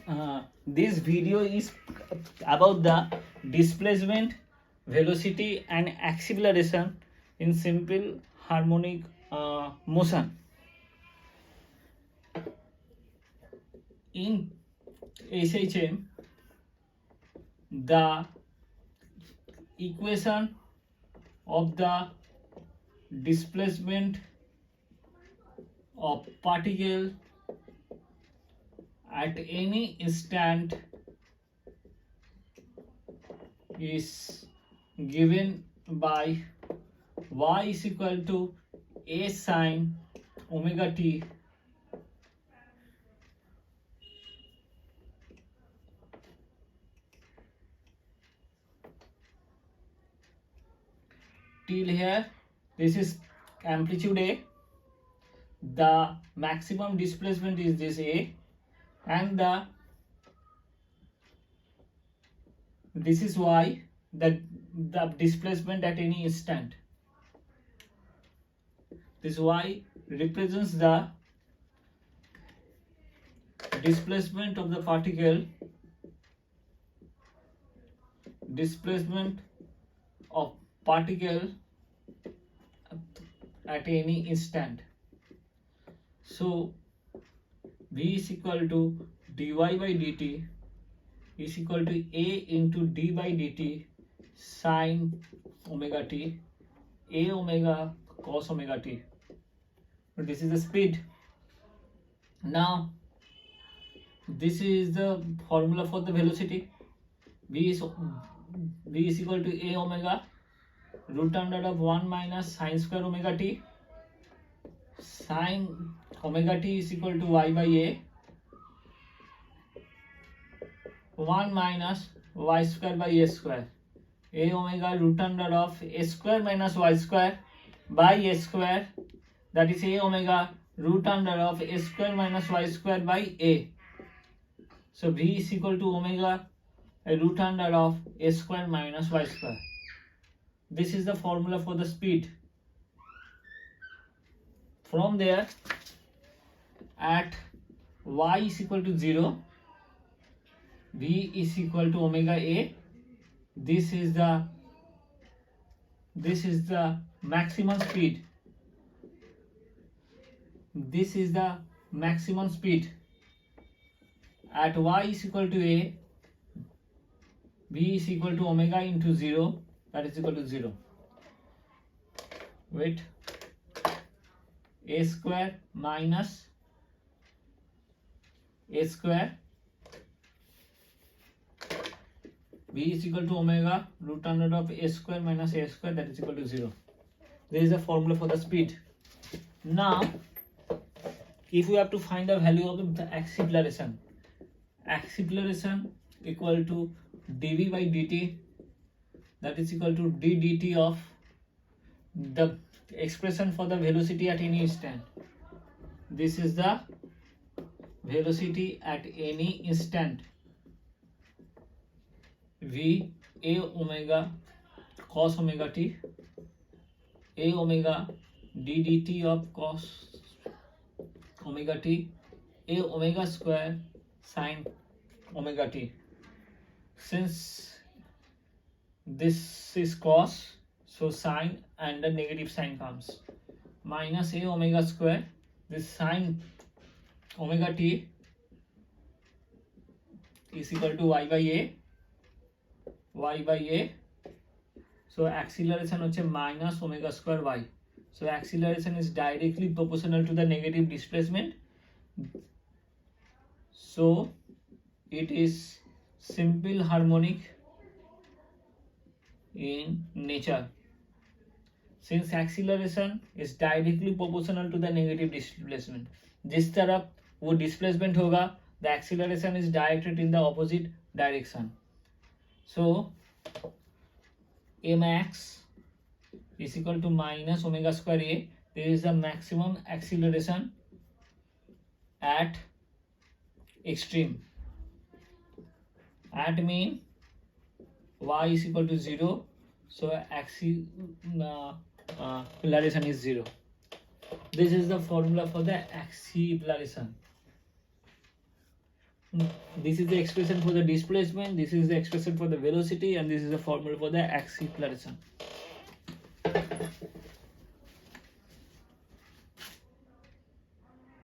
This video is about the displacement, velocity and acceleration in simple harmonic motion. In SHM, the equation of the displacement of particle at any instant is given by y is equal to a sine omega t till here. This is amplitude A. The maximum displacement is this A, and this is y, the displacement at any instant. This y represents the displacement of the particle, at any instant. So v is equal to dy by dt is equal to a into d by dt sine omega t, a omega cos omega t. This is the speed. Now this is the formula for the velocity. v is equal to a omega root under of 1 minus sine square omega t. Sine omega t is equal to y by a 1 minus y square by a square. A omega root under of a square minus y square by a square, that is a omega root under of a square minus y square by a. So v is equal to omega root under of a square minus y square. This is the formula for the speed. From there, at y is equal to 0, v is equal to omega a. This is the maximum speed. This is the maximum speed. At y is equal to a, v is equal to omega into 0, that is equal to 0. Wait. A square minus a square, v is equal to omega root under of a square minus a square, that is equal to 0. There is a formula for the speed. Now if we have to find the value of the acceleration equal to dv by dt, that is equal to d dt of the expression for the velocity at any instant. This is the velocity at any instant. v a omega cos omega t, a omega d dt of cos omega t, a omega square sine omega t. Since this is cos, so sine and the negative sign comes, minus a omega square, this sine omega t is equal to y by a. So acceleration hoche minus omega square y. So acceleration is directly proportional to the negative displacement. So it is simple harmonic in nature. Since acceleration is directly proportional to the negative displacement, जिस तरफ वो displacement होगा, the acceleration is directed in the opposite direction. So a max is equal to minus omega square a. There is the maximum acceleration at extreme. At mean y is equal to 0, so acceleration is 0. This is the formula for the acceleration. This is the expression for the displacement, this is the expression for the velocity, and this is the formula for the acceleration.